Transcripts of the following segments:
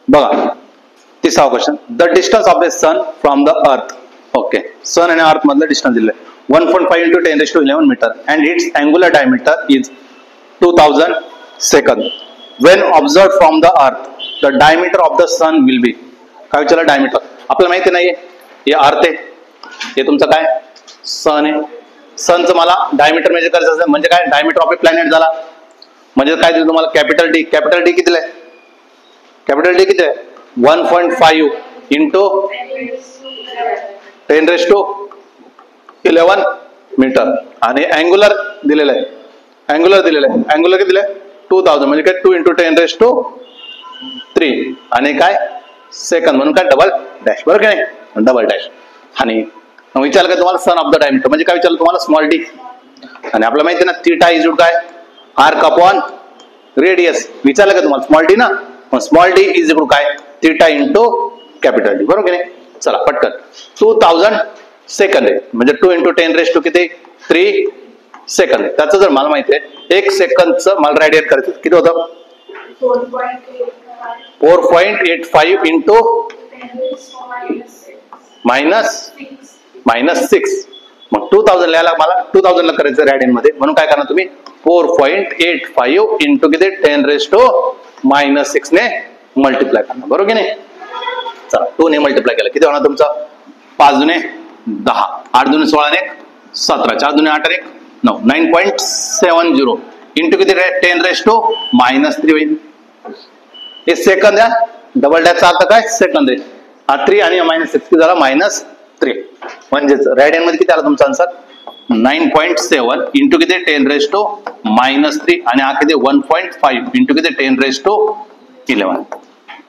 बघा 30वा question, the distance of the sun from the earth. Okay, sun आणि earth मधलं डिस्टन्स दिलंय 1.5 into 10⁻11 metre and its angular diameter is 2000 second. When observe from the earth the diameter of the sun will be. काय विचारलं? Diameter. आपल्याला माहिती नाहीये, हे अर्थ आहे, हे तुमचं काय सन आहे. सनचं मला डायमीटर मेजर करायचं असेल म्हणजे काय, डायमीटर ऑफ ए प्लॅनेट झाला म्हणजे काय दिलं तुम्हाला, कॅपिटल डी. कॅपिटल डी किती आहे? कॅपिटल डी किती आहे? 1.5 into 10⁻11 मीटर. आणि अँग्युलर दिलेलं आहे, अँग्युलर दिलेलं आहे, अँग्युलर किती दिलंय? 2000 म्हणजे काय 2 into 10⁻3 आणि काय सेकंद म्हणून काय डबल डॅश. बरोबर की नाही? Double dash. आणि विचारलं का तुम्हाला सन ऑफ द डायमीटर म्हणजे काय विचारलं तुम्हाला? Small D. आणि आपल्याला माहिती आहे ना थीटा इज काय, आर्क अपॉन रेडियस. विचारलं का तुम्हाला? स्मॉल डी ना, स्मॉल डी इज इक्वल काय, थीटा इंटू कॅपिटल डी. बरोबर की नाही? चला पटकन. 2000 सेकंद आहे म्हणजे 2 into 10⁻³ किती 3 सेकंद आहे. त्याचं जर मला माहिती आहे 1 सेकंदचं मला रेडिएट करायचं किती होतं? 4.85 into -6. मग 2000 लिहायला मला 2000 ला करायचं रॅडियन मध्ये म्हणून काय करणार तुम्ही 4.85 into किती 10⁻⁻6 ने मल्टिप्लाय करणार. बरोबर की नाही? चला 2 ने मल्टिप्लाय केलं किती होणार तुमचं? 5 दुने 10, 8 दुने 16 ने 17, 4 दुने 8 आणि 9, 9.70 इंटू किती 10⁻³ होईल. हे सेकंद आहे, डबल डॅशचा अर्थ काय सेकंद आहे. हा 3 आणि -6 किती झाला? -3. म्हणजेच रॅडियन मध्ये किती आला तुमचा आन्सर? 9.7 इंटू किती 10⁻³ आणि हा किती 1.5 इंटू किती 10⁻11.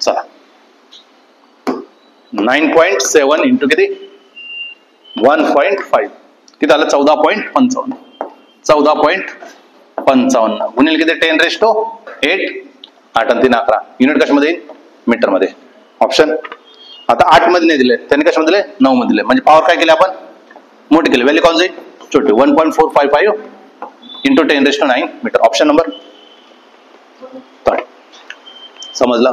चला 9.7 इंटू किती 1.5 किती आलं? 14.55. 14.55 गुणिले किती 10⁻8. 8 आणि 3 11. युनिट कशामध्ये येईल? मीटर मध्ये. ऑप्शन आता 8 मध्ये नाही दिले, त्यांनी कशामध्ये दिले? 9 मध्ये दिले. म्हणजे पॉवर काय केली आपण? मोठी केली. व्हॅल्यू कोण जाईल? छोटी. 1.455 इंटू 10⁻9 मीटर. Option number 3. समजला?